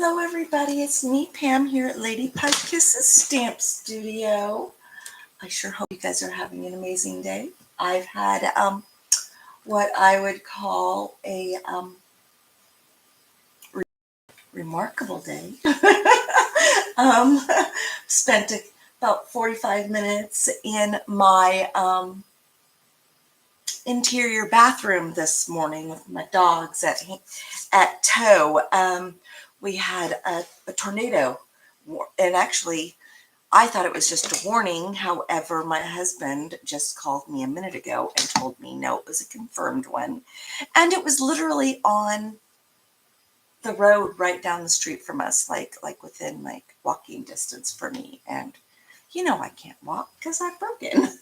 Hello everybody, it's me Pam here at Lady Pie Kisses Stamp Studio. I sure hope you guys are having an amazing day. I've had what I would call a remarkable day. um, spent about 45 minutes in my interior bathroom this morning with my dogs at tow. We had a tornado, and actually I thought it was just a warning. However, my husband just called me a minute ago and told me no, it was a confirmed one, and it was literally on the road right down the street from us, like within like walking distance for me. And I can't walk because I'm broken.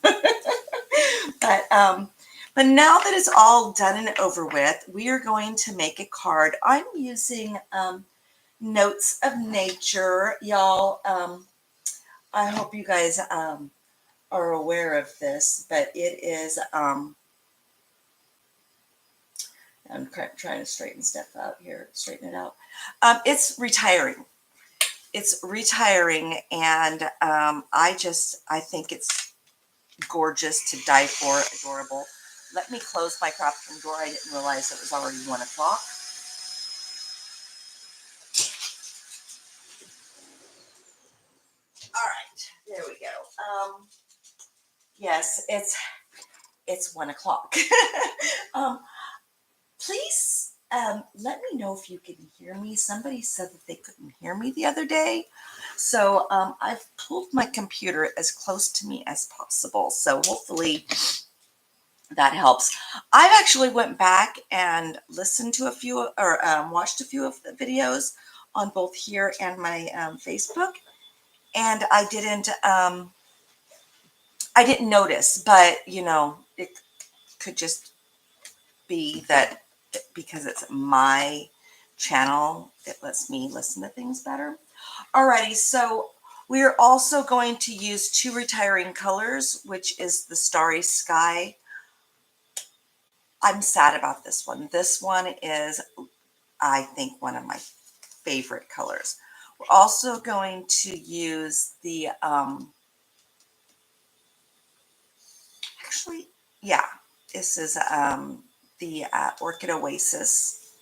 But now that it's all done and over with, we are going to make a card. I'm using Notes of Nature, y'all. I hope you guys are aware of this, but it is. I'm trying to straighten stuff out here. Straighten it out. It's retiring. It's retiring, and I think it's gorgeous, to die for, adorable. Let me close my craft room door. I didn't realize it was already 1 o'clock. All right, there we go. Yes, it's 1 o'clock. Please let me know if you can hear me. Somebody said that they couldn't hear me the other day, so I've pulled my computer as close to me as possible. So hopefully that helps. I've actually went back and listened to a few, or watched a few of the videos on both here and my Facebook, and I didn't notice, but it could just be that because it's my channel, it lets me listen to things better. Alrighty, so we're also going to use two retiring colors, which is the Starry Sky. I'm sad about this one. This one is, I think, one of my favorite colors. We're also going to use the, actually, yeah, this is the Orchid Oasis.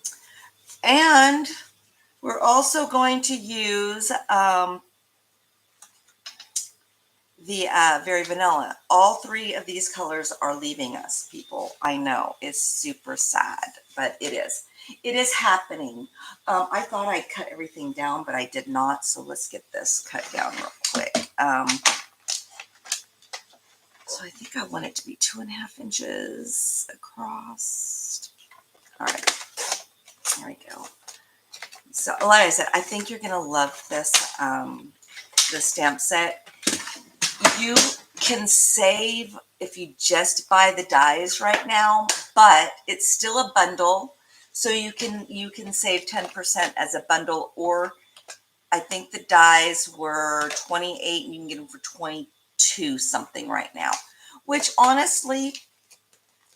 And we're also going to use the Very Vanilla. All three of these colors are leaving us, people. I know, it's super sad, but it is. It is happening. I thought I cut everything down, but I did not. So let's get this cut down real quick. So I think I want it to be 2.5 inches across. All right, there we go. So like I said, I think you're gonna love this this stamp set. You can save if you just buy the dies right now, but it's still a bundle, so you can save 10% as a bundle. Or I think the dies were 28 and you can get them for 22 something right now, which honestly,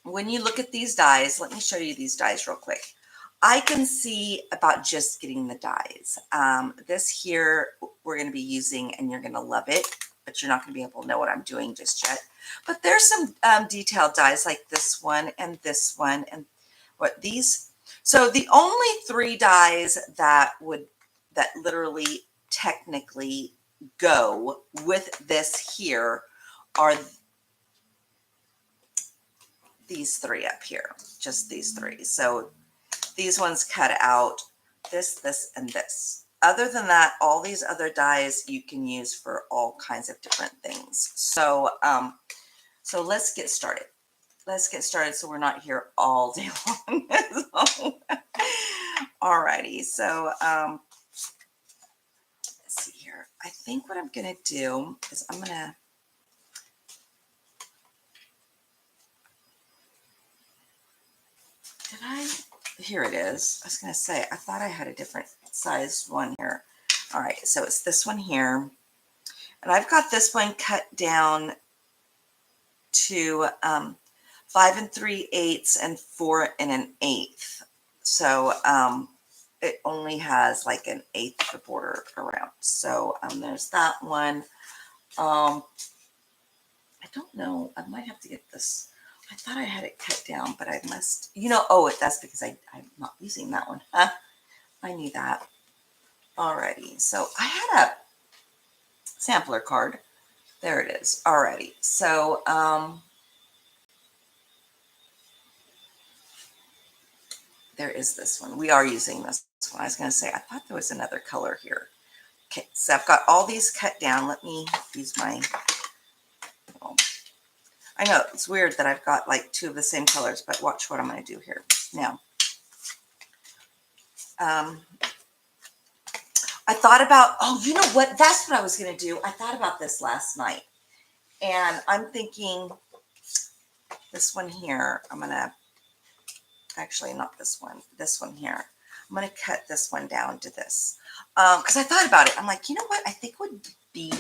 when you look at these dies, let me show you these dies real quick. I can see about just getting the dies. This here we're going to be using, and you're going to love it, but you're not going to be able to know what I'm doing just yet. But there's some detailed dies like this one and what these. So the only 3 dies that literally technically go with this here are these 3 up here, just these 3. So these ones cut out this, and this. Other than that, all these other dies you can use for all kinds of different things. So, so let's get started. Let's get started so we're not here all day long. Alrighty, so let's see here. I think what I'm gonna do is I'm gonna here it is. I was going to say, I thought I had a different sized one here. All right, so it's this one here. And I've got this one cut down to 5 3/8 and 4 1/8. So it only has like an eighth of the border around. So there's that one. I don't know. I might have to get this. I thought I had it cut down, but I must, oh, that's because I'm not using that one. Huh? I knew that. Alrighty. So I had a sampler card. There it is. Alrighty. So, there is this one. We are using this one. I was going to say, I thought there was another color here. Okay, so I've got all these cut down. Let me use my, oh, I know it's weird that I've got like two of the same colors, but watch what I'm going to do here. Now, I thought about, oh, you know what? That's what I was going to do. I thought about this last night. And I'm thinking this one here, I'm going to, actually not this one here. I'm going to cut this one down to this. Because I thought about it. I'm like, you know what? I think it would be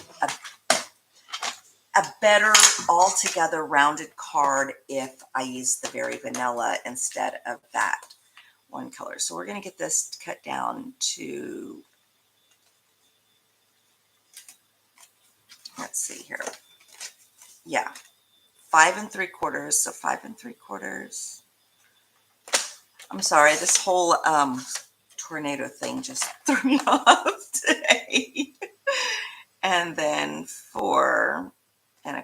a better altogether rounded card if I use the Very Vanilla instead of that one color. So we're going to get this cut down to, let's see here. Yeah, 5 3/4. So 5 3/4. I'm sorry, this whole tornado thing just threw me off today. And then 4 1/4,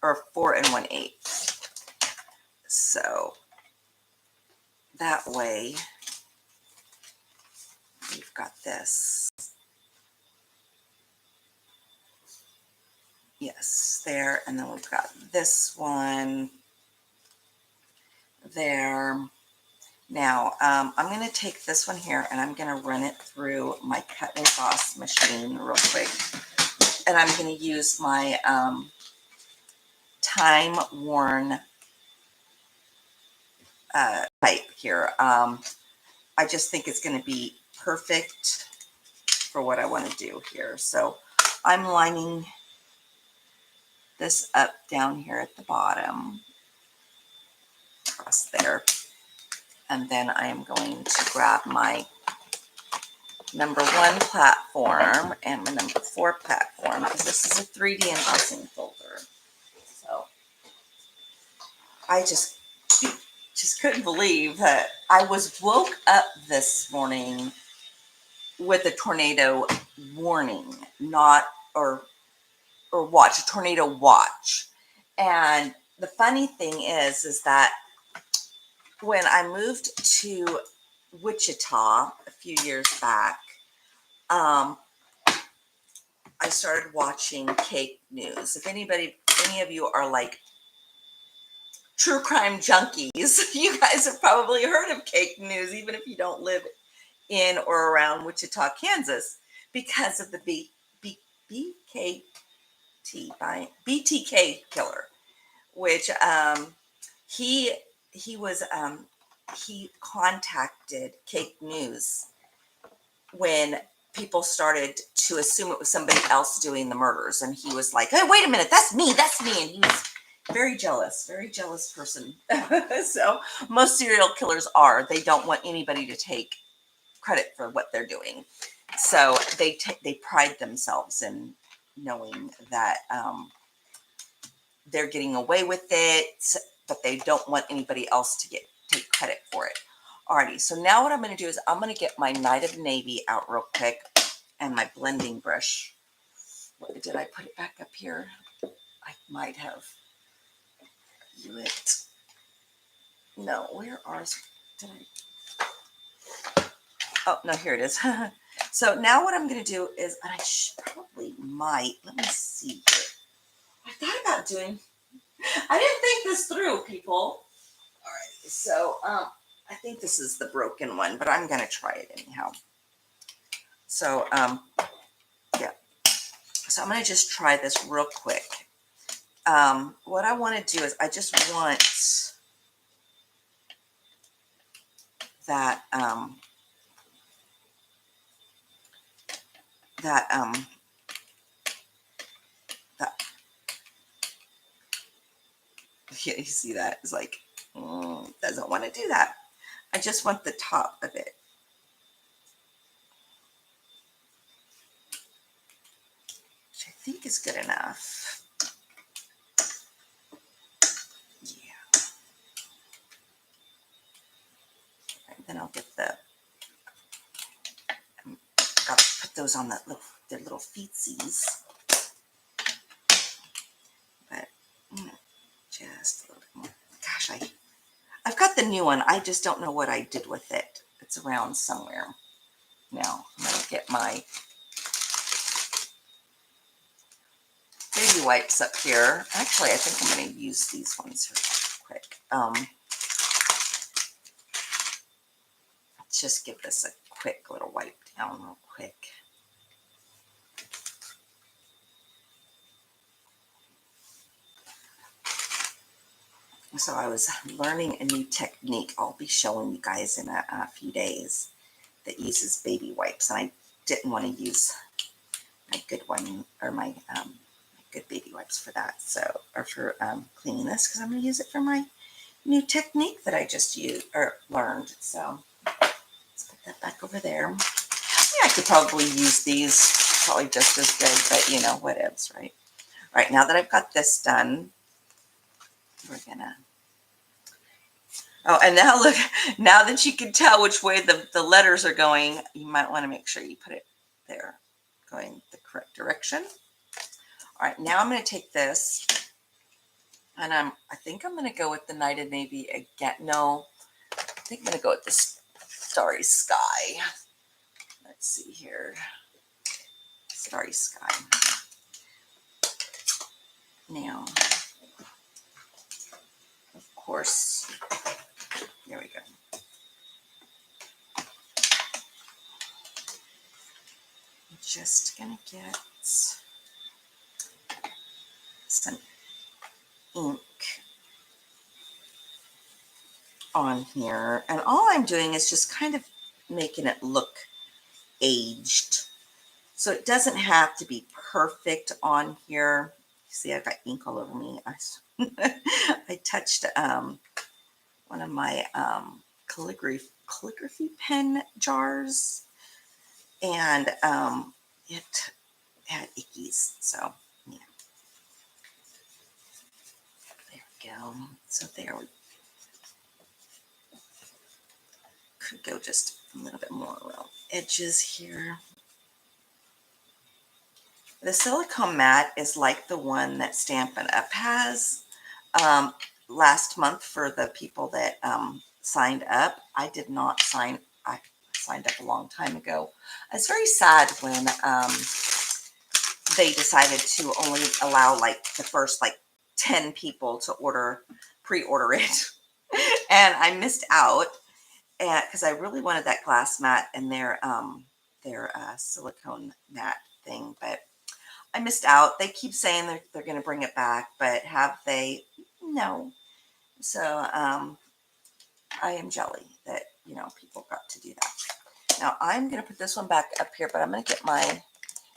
or 4 1/8. So that way we've got this. Yes, there. And then we've got this one there. Now, I'm going to take this one here and I'm going to run it through my cut and emboss machine real quick. And I'm going to use my Time Worn type here. I just think it's going to be perfect for what I want to do here. So I'm lining this up down here at the bottom, across there. And then I am going to grab my number 1 platform and my number 4 platform, because this is a 3D embossing folder. So I just couldn't believe that I was woke up this morning with a tornado warning, or watch, a tornado watch. And the funny thing is that when I moved to Wichita a few years back, I started watching Cake News. If any of you are like true crime junkies, you guys have probably heard of Cake News, even if you don't live in or around Wichita, Kansas, because of the BTK killer, which he contacted Cake News when people started to assume it was somebody else doing the murders, and he was like, "Hey, wait a minute, that's me," and he was very jealous person. So most serial killers they don't want anybody to take credit for what they're doing. So they pride themselves in knowing that they're getting away with it, but they don't want anybody else to take credit for it. Alrighty, so now what I'm going to do is I'm going to get my Night of Navy out real quick and my blending brush. Did I put it back up here? I might have. No, where did I? Oh, no, here it is. So now what I'm going to do is, and I probably might, let me see here. I thought about I didn't think this through, people. All right, so I think this is the broken one, but I'm going to try it anyhow. So, yeah. So I'm going to just try this real quick. What I want to do is I just want that, yeah, you see that? It's like, doesn't want to do that. I just want the top of it. think is good enough. Yeah. And then I'll get gotta put those on their little feetsies. But just a little bit more. Gosh, I've got the new one. I just don't know what I did with it. It's around somewhere. Now, I'm going to get my baby wipes up here. Actually, I think I'm going to use these ones here quick. Let's just give this a quick little wipe down real quick. So I was learning a new technique I'll be showing you guys in a few days that uses baby wipes. And I didn't want to use my good one or my good baby wipes for that. So, or for cleaning this, because I'm going to use it for my new technique that I just used or learned. So let's put that back over there. Yeah, I could probably use these probably just as good, but you know, whatevs, right? All right, now that I've got this done, we're gonna, oh, and now look, now that you can tell which way the letters are going, you might want to make sure you put it there, going the correct direction. All right, now I'm going to take this, and I think I'm going to go with the Night of Navy again. No, I think I'm going to go with this Starry Sky. Let's see here. Starry Sky. Now, of course, there we go. I'm just going to get some ink on here. And all I'm doing is just kind of making it look aged. So it doesn't have to be perfect on here. See, I've got ink all over me. I touched one of my calligraphy pen jars, and it had ickies. So yeah, there we go. So there we could go just a little bit more around edges here. The silicone mat is like the one that Stampin' Up! Has. Last month, for the people that signed up, I did not sign. I signed up a long time ago. It's very sad when they decided to only allow like the first like 10 people to pre-order it, and I missed out because I really wanted that glass mat and their silicone mat thing, but I missed out. They keep saying they're going to bring it back, but have they? No. So I am jelly that, you know, people got to do that. Now I'm going to put this one back up here, but I'm going to get my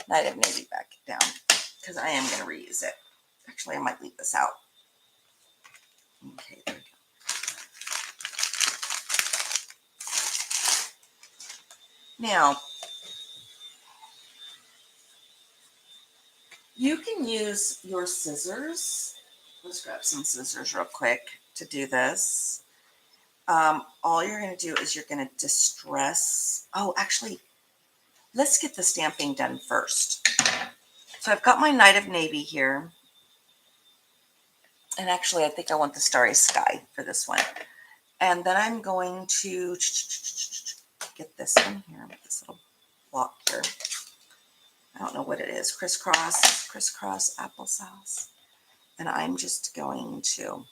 Night of Navy back down because I am going to reuse it. Actually, I might leave this out. Okay, there we go. Now, you can use your scissors. Let's grab some scissors real quick to do this. All you're going to do is you're going to distress. Oh, actually, let's get the stamping done first. So I've got my Night of Navy here. And actually, I think I want the Starry Sky for this one. And then I'm going to get this one here, this little block here. I don't know what it is. Crisscross applesauce. And I'm just going to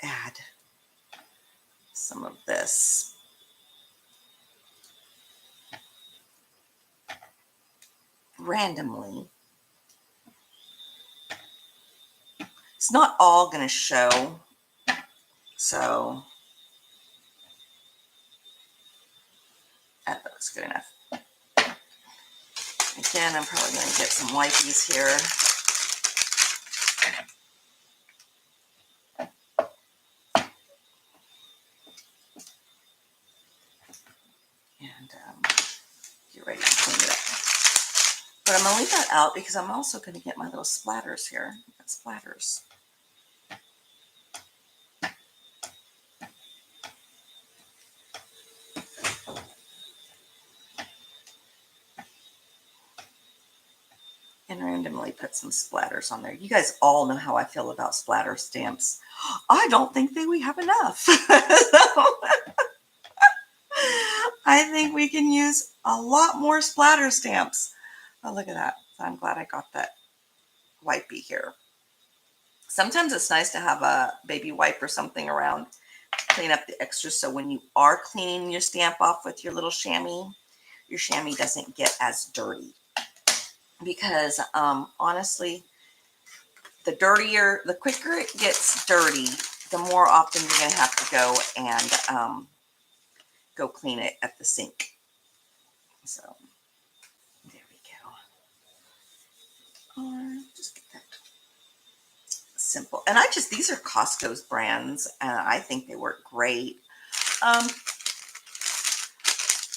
add some of this. Randomly. It's not all going to show. So that looks good enough. Again, I'm probably going to get some wipies here. And that out because I'm also going to get my little splatters here. Splatters. And randomly put some splatters on there. You guys all know how I feel about splatter stamps. I don't think that we have enough. So, I think we can use a lot more splatter stamps. Oh, look at that. I'm glad I got that wipey here. Sometimes it's nice to have a baby wipe or something around to clean up the extras, so when you are cleaning your stamp off with your little chamois, your chamois doesn't get as dirty. Because honestly, the quicker it gets dirty, the more often you're going to have to go and go clean it at the sink. So there we go. Or just get that simple. And these are Costco's brands, and I think they work great.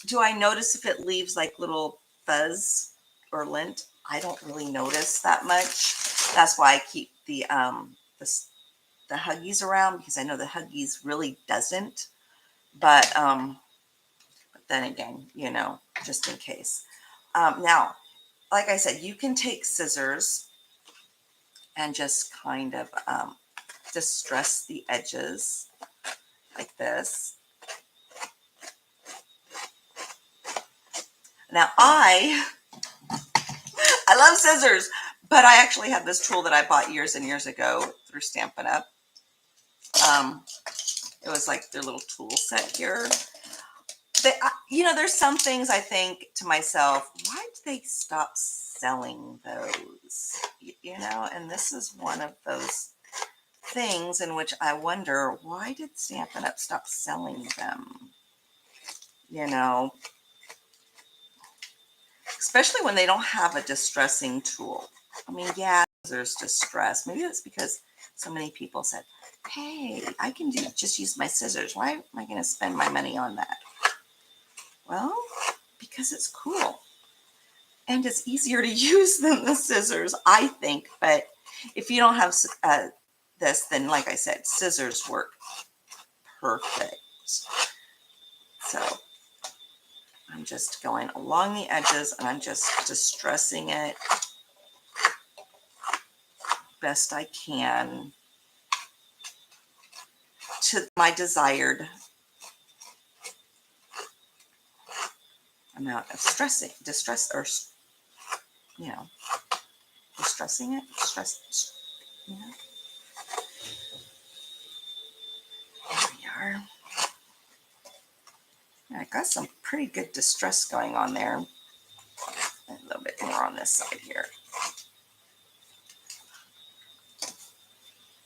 Do I notice if it leaves like little fuzz or lint? I don't really notice that much. That's why I keep the Huggies around, because I know the Huggies really doesn't. But then again, you know, just in case. Now, like I said, you can take scissors and just kind of distress the edges like this. Now, I love scissors, but I actually have this tool that I bought years and years ago through Stampin' Up. It was like their little tool set here. You know, there's some things I think to myself, why did they stop selling those? You know, and this is one of those things in which I wonder, why did Stampin' Up stop selling them? You know, especially when they don't have a distressing tool. I mean, yeah, there's distress. Maybe it's because so many people said, hey, I can just use my scissors. Why am I going to spend my money on that? Well, because it's cool. And it's easier to use than the scissors, I think. But if you don't have this, then like I said, scissors work perfect. So I'm just going along the edges and I'm just distressing it best I can to my desired amount of distressing it, you know. There we are. I got some pretty good distress going on there. A little bit more on this side here.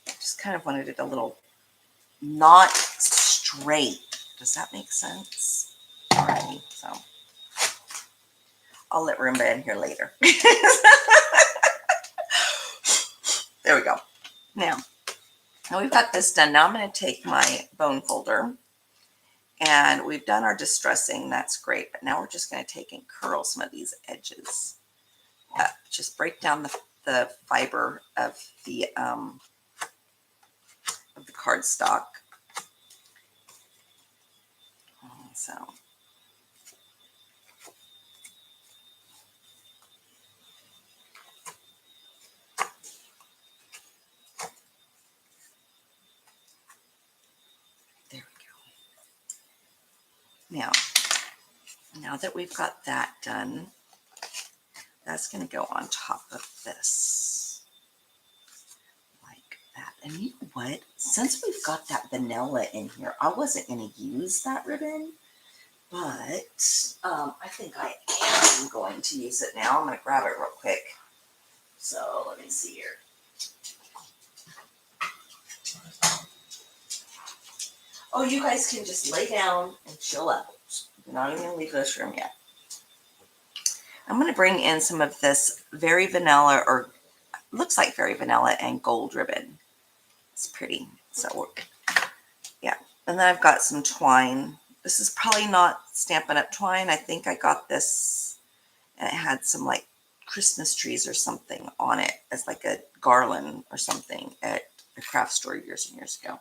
Just kind of wanted it a little not straight. Does that make sense? Alrighty, so I'll let Roomba in here later. There we go. Now we've got this done. Now I'm going to take my bone folder, and we've done our distressing. That's great. But now we're just going to take and curl some of these edges. Just break down the fiber of the cardstock. So there we go. Now that we've got that done, that's going to go on top of this. Like that. And you know what? Since we've got that vanilla in here, I wasn't going to use that ribbon, but I think I am going to use it now. I'm going to grab it real quick. So let me see here. Oh, you guys can just lay down and chill out. You're not even going to leave this room yet. I'm going to bring in some of this very vanilla, or looks like very vanilla and gold ribbon. It's pretty. So, yeah. And then I've got some twine. This is probably not Stampin' Up! Twine. I think I got this, and it had some like Christmas trees or something on it as like a garland or something at a craft store years and years ago.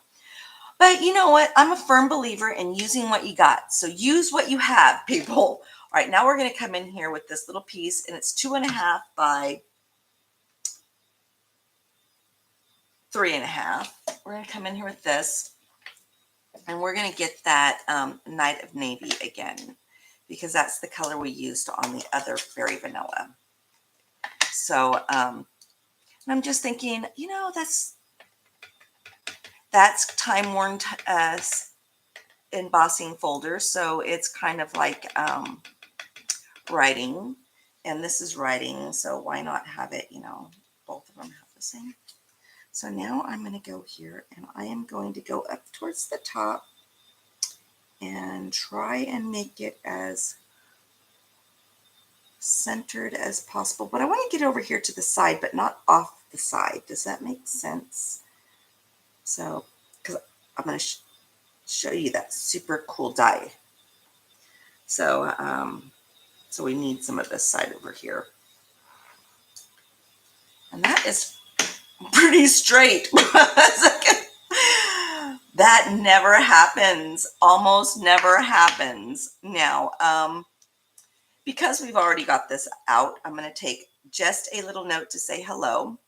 But you know what? I'm a firm believer in using what you got. So use what you have, people. All right, now we're going to come in here with this little piece, and it's 2.5 by 3.5. We're going to come in here with this, and we're going to get that Night of Navy again, because that's the color we used on the other Fairy Vanilla. So I'm just thinking, you know, that's time-worn embossing folder, so it's kind of like writing, and this is writing, so why not have it, you know, both of them have the same. So now I'm going to go here, and I am going to go up towards the top and try and make it as centered as possible. But I want to get over here to the side, but not off the side. Does that make sense? So, because I'm going to show you that super cool die. So, so we need some of this side over here. And that is pretty straight. That never happens. Almost never happens. Now, because we've already got this out, I'm going to take just a little note to say hello.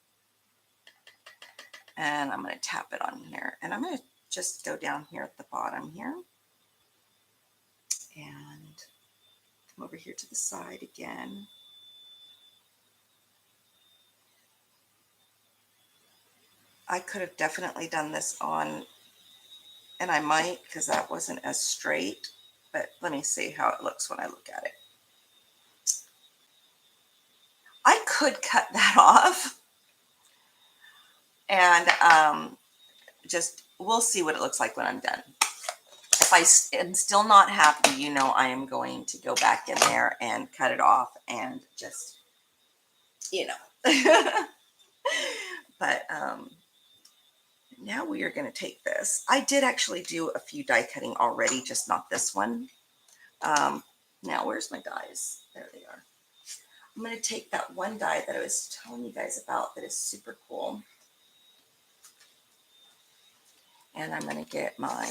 And I'm going to tap it on here. And I'm going to just go down here at the bottom here. And come over here to the side again. I could have definitely done this on, and I might, because that wasn't as straight, but let me see how it looks when I look at it. I could cut that off, and just, we'll see what it looks like when I'm done. If I am still not happy, you know, I am going to go back in there and cut it off and just, you know. But now we are going to take this. I did actually do a few die cutting already, just not this one. Now, where's my dies? There they are. I'm going to take that one die that I was telling you guys about that is super cool. And I'm going to get my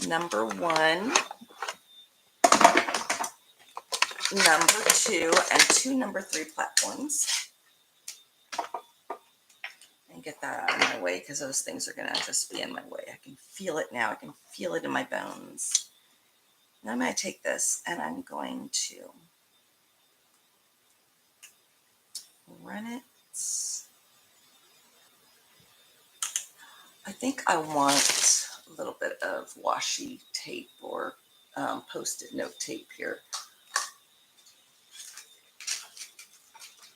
number 1, number 2, and 2 number 3 platforms. And get that out of my way, because those things are going to just be in my way. I can feel it now. I can feel it in my bones. Now I'm going to take this and I'm going to run it. I think I want a little bit of washi tape or post-it note tape here.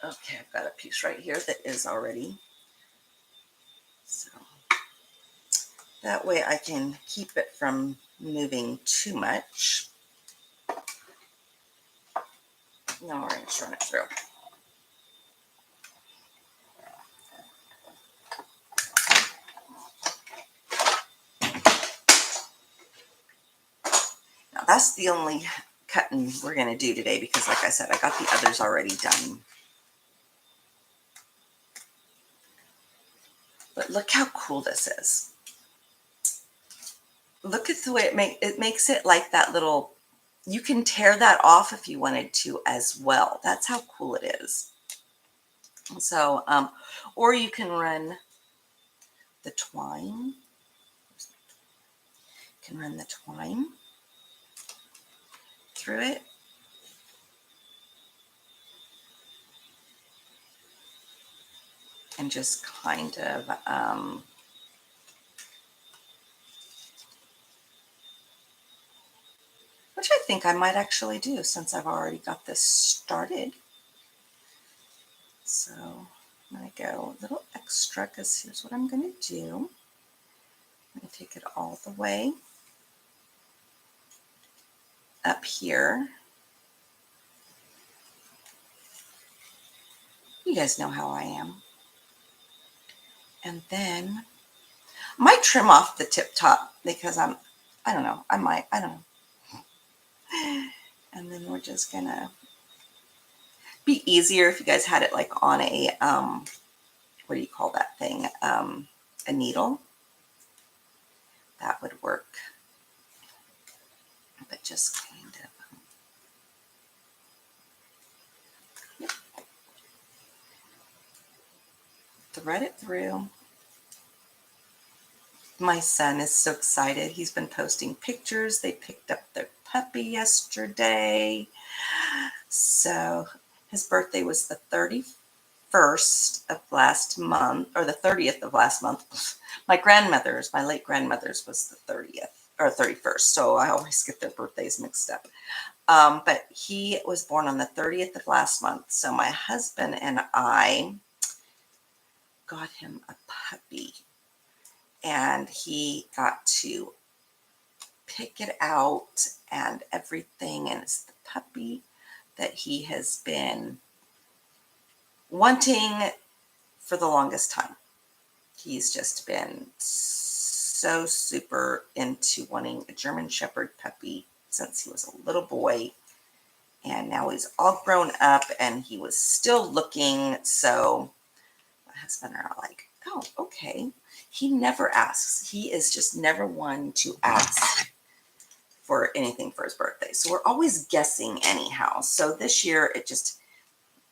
Okay, I've got a piece right here that is already. So that way I can keep it from moving too much. Now we're going to run it through. Now that's the only cutting we're going to do today, because like I said, I got the others already done. But look how cool this is. Look at the way it makes it like that little, you can tear that off if you wanted to as well. That's how cool it is. So, or you can run the twine. You can run the twine through it. And just kind of which I think I might actually do, since I've already got this started. So I'm going to go a little extra, because here's what I'm going to do. I'm going to take it all the way up here. You guys know how I am. And then I might trim off the tip top, because I don't know, I don't know. And then we're just gonna, Be easier if you guys had it like on a, what do you call that thing? A needle. That would work. But just kind of. Thread it through. My son is so excited. He's been posting pictures. They picked up their puppy yesterday. So his birthday was the 31st of last month, or the 30th of last month. My late grandmother's was the 30th or 31st. So I always get their birthdays mixed up. But he was born on the 30th of last month. So my husband and I got him a puppy, and he got to pick it out and everything. And it's the puppy that he has been wanting for the longest time. He's just been so super into wanting a German Shepherd puppy since he was a little boy. And now he's all grown up and he was still looking. So my husband and I are like, oh, okay. He never asks. He is just never one to ask for anything for his birthday. So we're always guessing anyhow. So this year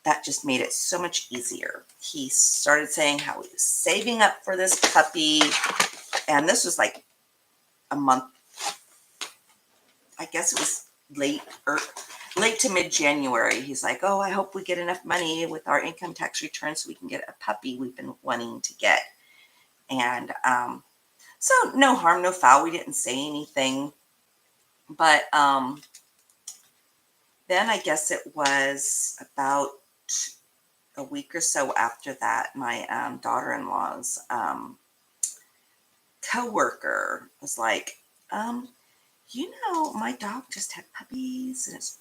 that just made it so much easier. He started saying how he was saving up for this puppy. And this was like a month, I guess it was late to mid-January. He's like, oh, I hope we get enough money with our income tax return so we can get a puppy we've been wanting to get. And so no harm, no foul. We didn't say anything. But then I guess it was about a week or so after that, my daughter-in-law's co-worker was like, my dog just had puppies, and it's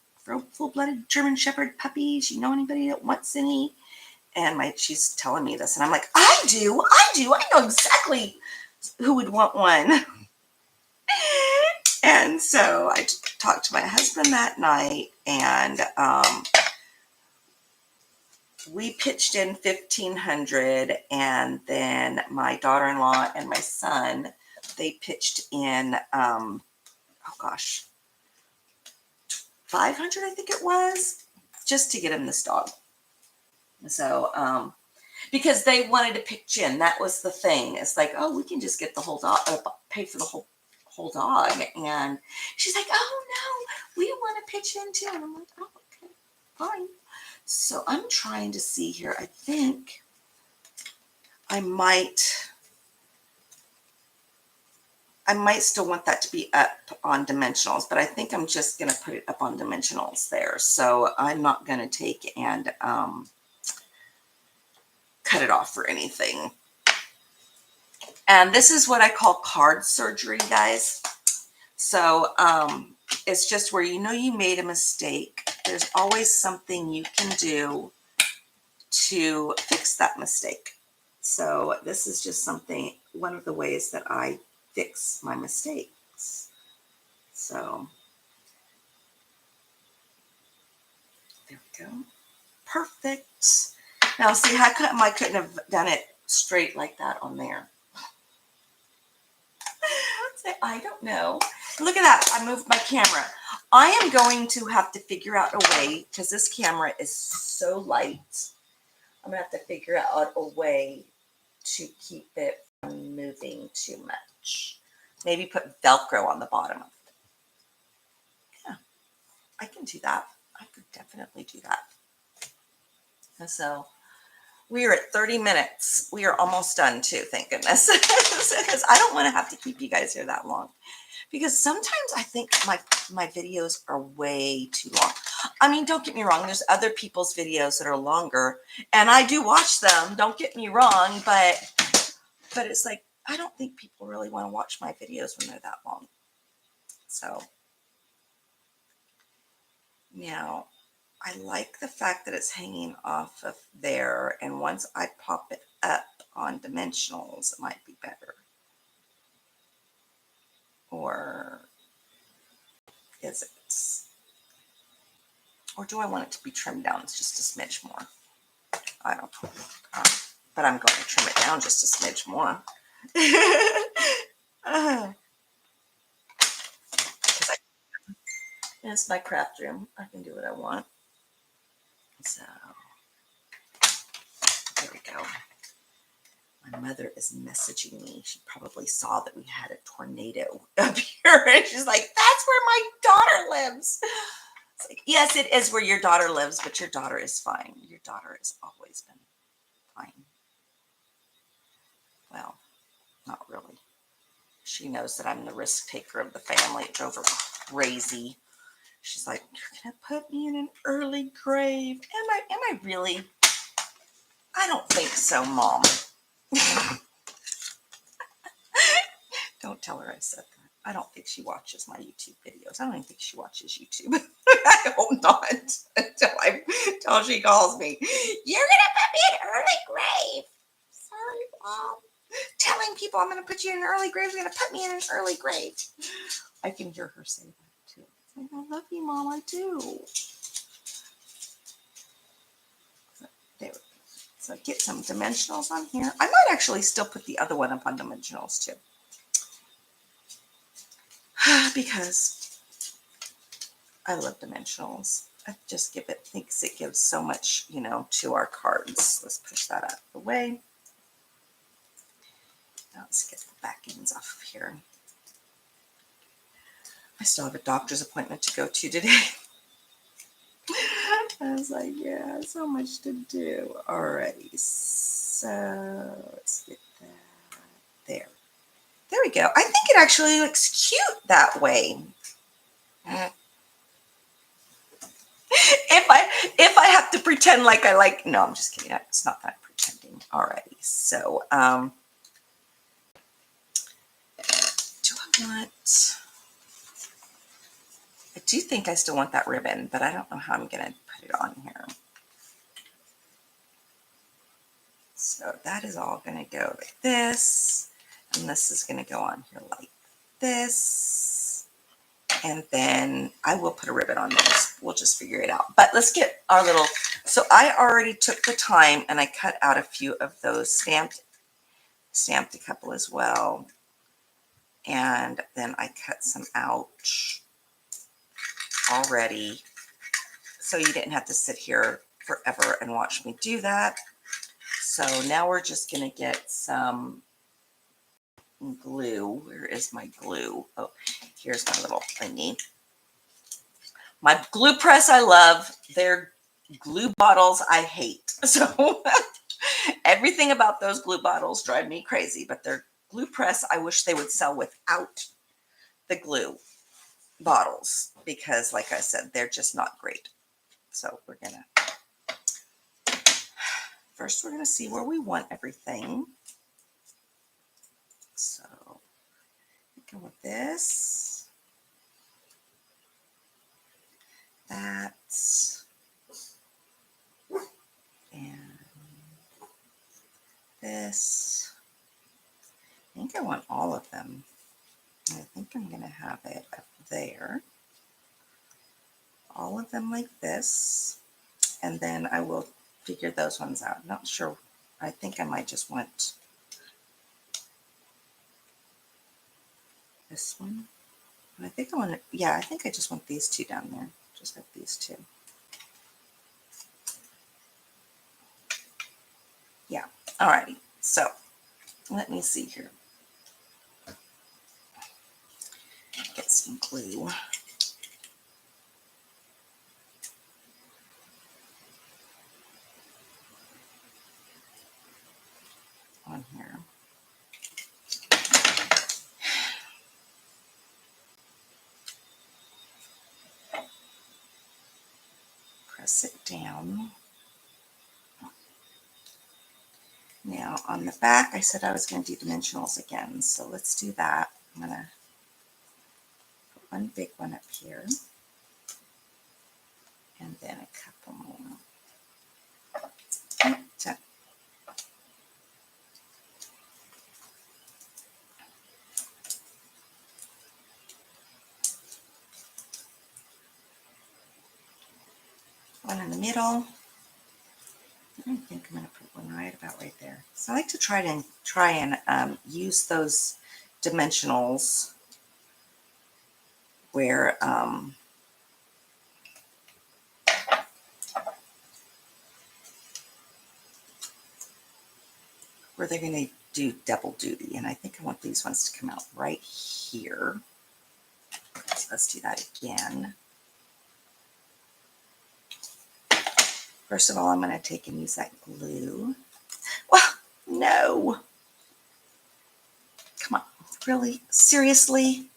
full-blooded German Shepherd puppies. You know anybody that wants any? And she's telling me this, and I'm like, I do. I know exactly who would want one. And so I talked to my husband that night, and we pitched in $1,500, and then my daughter-in-law and my son, they pitched in, $500, I think it was, just to get him this dog. So, because they wanted to pitch in, that was the thing. It's like, oh, we can just get the whole dog, pay for the whole dog. And she's like, oh no, we want to pitch in too. And I'm like, oh, okay, fine. So I'm trying to see here. I think I might still want that to be up on dimensionals, but I think I'm just going to put it up on dimensionals there. So I'm not going to take and cut it off or anything. And this is what I call card surgery, guys. So it's just where you made a mistake. There's always something you can do to fix that mistake. So this is just one of the ways that I fix my mistakes. So there we go. Perfect. Now see, I couldn't have done it straight like that on there. I don't know. Look at that. I moved my camera. I am going to have to figure out a way, because this camera is so light. I'm going to have to figure out a way to keep it from moving too much. Maybe put Velcro on the bottom of it. Yeah, I can do that. I could definitely do that. And so we are at 30 minutes. We are almost done too, thank goodness. Because I don't want to have to keep you guys here that long. Because sometimes I think my videos are way too long. I mean, don't get me wrong. There's other people's videos that are longer, and I do watch them. Don't get me wrong, but it's like, I don't think people really want to watch my videos when they're that long. So now I like the fact that it's hanging off of there, and once I pop it up on dimensionals, it might be better. Or is it? Or do I want it to be trimmed down just a smidge more? I don't know. But I'm going to trim it down just a smidge more. It's my craft room. I can do what I want. So there we go. My mother is messaging me. She probably saw that we had a tornado up here. And she's like, that's where my daughter lives. It's like, yes, it is where your daughter lives, but your daughter is fine. Your daughter has always been fine. Well, not really. She knows that I'm the risk taker of the family. It drove her crazy. She's like, you're going to put me in an early grave. Am I really? I don't think so, Mom. Don't tell her I said that. I don't think she watches my YouTube videos. I don't even think she watches YouTube. I hope not until she calls me. You're going to put me in an early grave. Sorry, Mom. Telling people I'm going to put you in an early grave is going to put me in an early grave. I can hear her say that too. Like, I love you, Mom. I do. So, there we go. So get some dimensionals on here. I might actually still put the other one up on dimensionals too. Because I love dimensionals. I just thinks it gives so much, to our cards. Let's push that out of the way. Now let's get the back ends off of here. I still have a doctor's appointment to go to today. I was like, yeah, so much to do. Alrighty, so let's get that there. There we go. I think it actually looks cute that way. If I have to pretend like I like, no, I'm just kidding. It's not that I'm pretending. Alrighty, so do I want? I do think I still want that ribbon, but I don't know how I'm gonna put it on here. So that is all gonna go like this, and this is gonna go on here like this. And then I will put a ribbon on this. We'll just figure it out. But let's get our little, so I already took the time and I cut out a few of those, stamped a couple as well. And then I cut some out already. So you didn't have to sit here forever and watch me do that. So now we're just going to get some glue. Where is my glue? Oh, here's my little thingy. My glue press I love. Their glue bottles I hate. So everything about those glue bottles drive me crazy. But their glue press I wish they would sell without the glue bottles. Because like I said, they're just not great. So we're going to, first we're going to see where we want everything. So go with this. That's, and this. I think I want all of them. I think I'm going to have it up there. All of them like this. And then I will figure those ones out. Not sure. I think I might just want this one. And I think I want to, yeah, I think I just want these two down there. Just like these two. Yeah. Alrighty. So let me see here. Get some glue. On here. Press it down. Now on the back, I said I was going to do dimensionals again, so let's do that. I'm going to put one big one up here, and then a couple more. So, one in the middle. I think I'm going to put one right there. So I like to try and use those dimensionals where they're going to do double duty. And I think I want these ones to come out right here. So let's do that again. First of all, I'm going to take and use that glue. Well, no. Come on. Really? Seriously?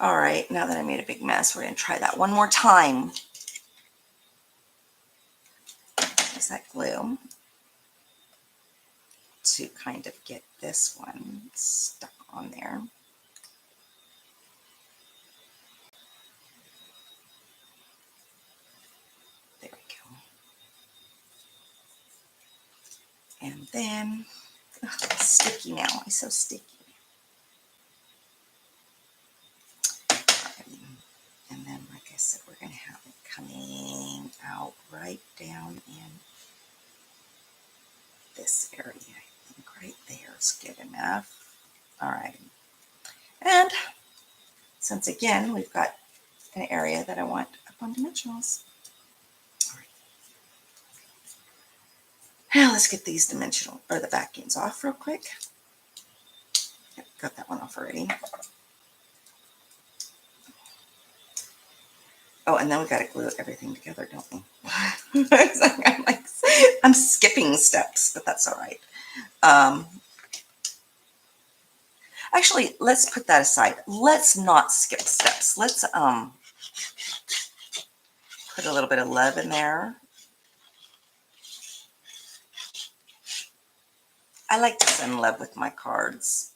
All right, now that I made a big mess, we're going to try that one more time. Use that glue to kind of get this one stuck on there. There we go. And then, it's sticky now. It's so sticky. And then, like I said, we're going to have it coming out right down in this area. I think right there is good enough. All right. And since, again, we've got an area that I want up on dimensionals. All right. Now let's get these dimensional, or the backings off real quick. Yep, got that one off already. Oh, and then we got to glue everything together, don't we? I'm skipping steps, but that's all right. Actually, let's put that aside. Let's not skip steps. Let's put a little bit of love in there. I like to send love with my cards.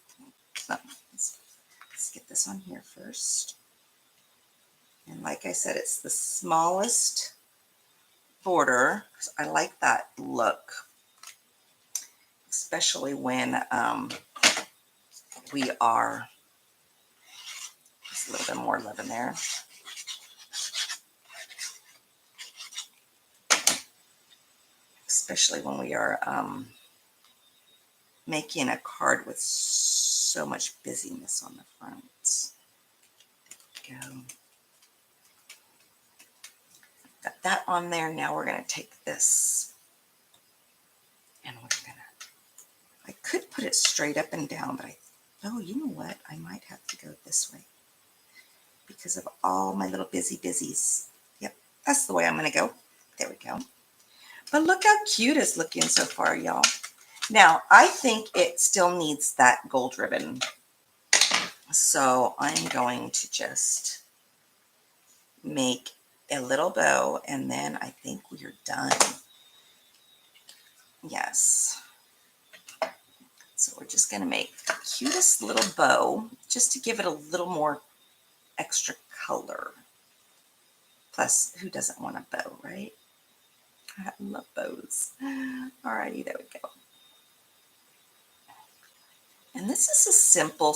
So let's get this on here first. And like I said, it's the smallest border because I like that look, especially when we are, just a little bit more love in there. Especially when we are making a card with so much busyness on the front. There we go. Got that on there. Now we're going to take this and we're going to, I could put it straight up and down, but oh, you know what? I might have to go this way because of all my little busies. Yep, that's the way I'm going to go. There we go. But look how cute it's looking so far, y'all. Now, I think it still needs that gold ribbon. So I'm going to just make a little bow, and then I think we're done. Yes. So we're just going to make the cutest little bow just to give it a little more extra color. Plus, who doesn't want a bow, right? I love bows. Alrighty, there we go. And this is a simple,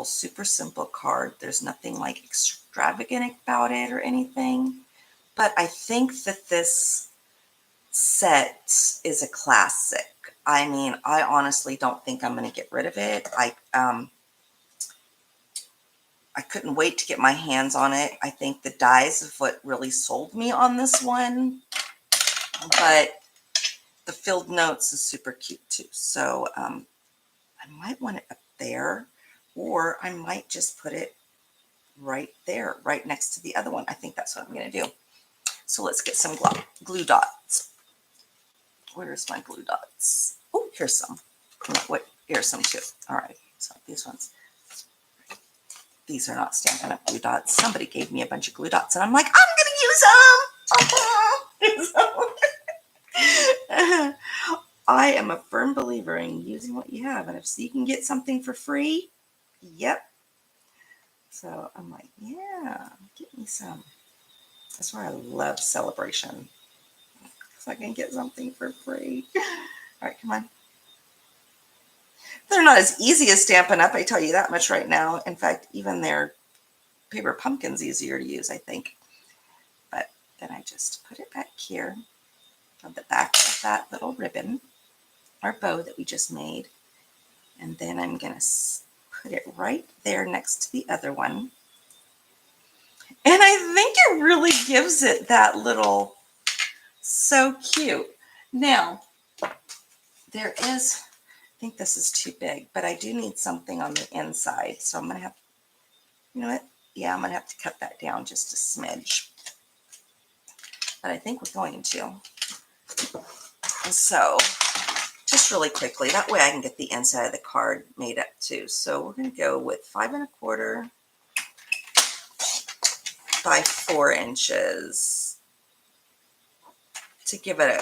super simple card. There's nothing like extravagant about it or anything. But I think that this set is a classic. I mean, I honestly don't think I'm going to get rid of it. I couldn't wait to get my hands on it. I think the dies is what really sold me on this one. But the filled notes is super cute too. So I might want it up there, or I might just put it right there, right next to the other one. I think that's what I'm going to do. So let's get some glue dots. Where's my glue dots? Oh, here's some. Wait, here's some too. All right, so these ones. These are not Stampin' Up! Glue dots. Somebody gave me a bunch of glue dots, and I'm like, I'm going to use them. I am a firm believer in using what you have, and if you can get something for free, yep. So I'm like, yeah, get me some. That's why I love Celebration. If I can get something for free. All right, come on. They're not as easy as Stampin' Up! I tell you that much right now. In fact, even their paper pumpkin's easier to use, I think. But then I just put it back here on the back of that little ribbon or bow that we just made. And then I'm going to put it right there next to the other one. And I think it really gives it that little, so cute. Now, there is, I think this is too big, but I do need something on the inside. So I'm going to have, you know what? Yeah, I'm going to have to cut that down just a smidge. But I think we're going to. And so, just really quickly, that way I can get the inside of the card made up too. So we're going to go with 5 1/4 by 4 inches to give it a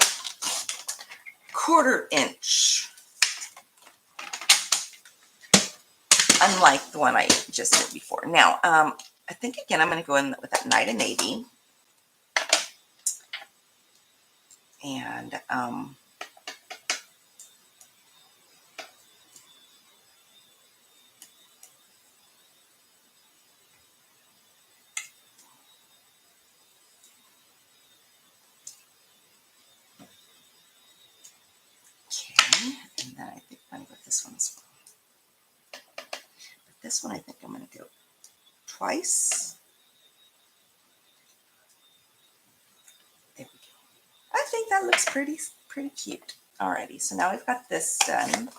1/4 inch, unlike the one I just did before. Now, I think again I'm going to go in with that Night of Navy, and okay, and then I think I'm going to go with this one as well. But this one I think I'm going to go twice. There we go. I think that looks pretty cute. Alrighty, so now we've got this done.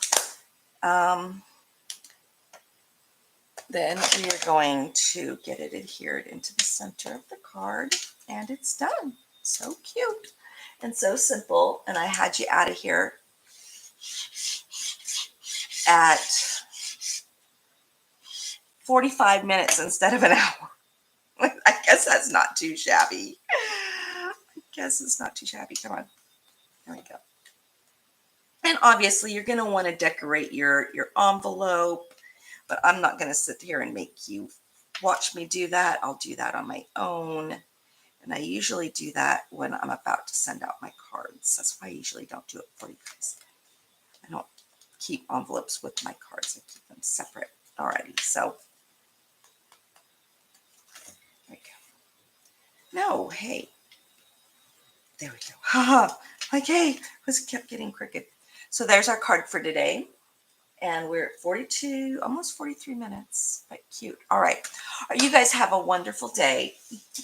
Then we are going to get it adhered into the center of the card, and it's done. So cute and so simple. And I had you out of here at 45 minutes instead of an hour. I guess that's not too shabby. I guess it's not too shabby. Come on. There we go. And obviously you're going to want to decorate your envelope, but I'm not going to sit here and make you watch me do that. I'll do that on my own. And I usually do that when I'm about to send out my cards. That's why I usually don't do it for you guys. I don't keep envelopes with my cards. I keep them separate. Alrighty, so there we go. No, hey. There we go. Haha. Like, hey, was kept getting crooked. So there's our card for today. And we're at 42, almost 43 minutes. But cute. All right. You guys have a wonderful day.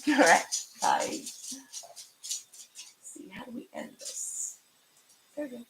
All right. Bye. Let's see, how do we end this? There we go.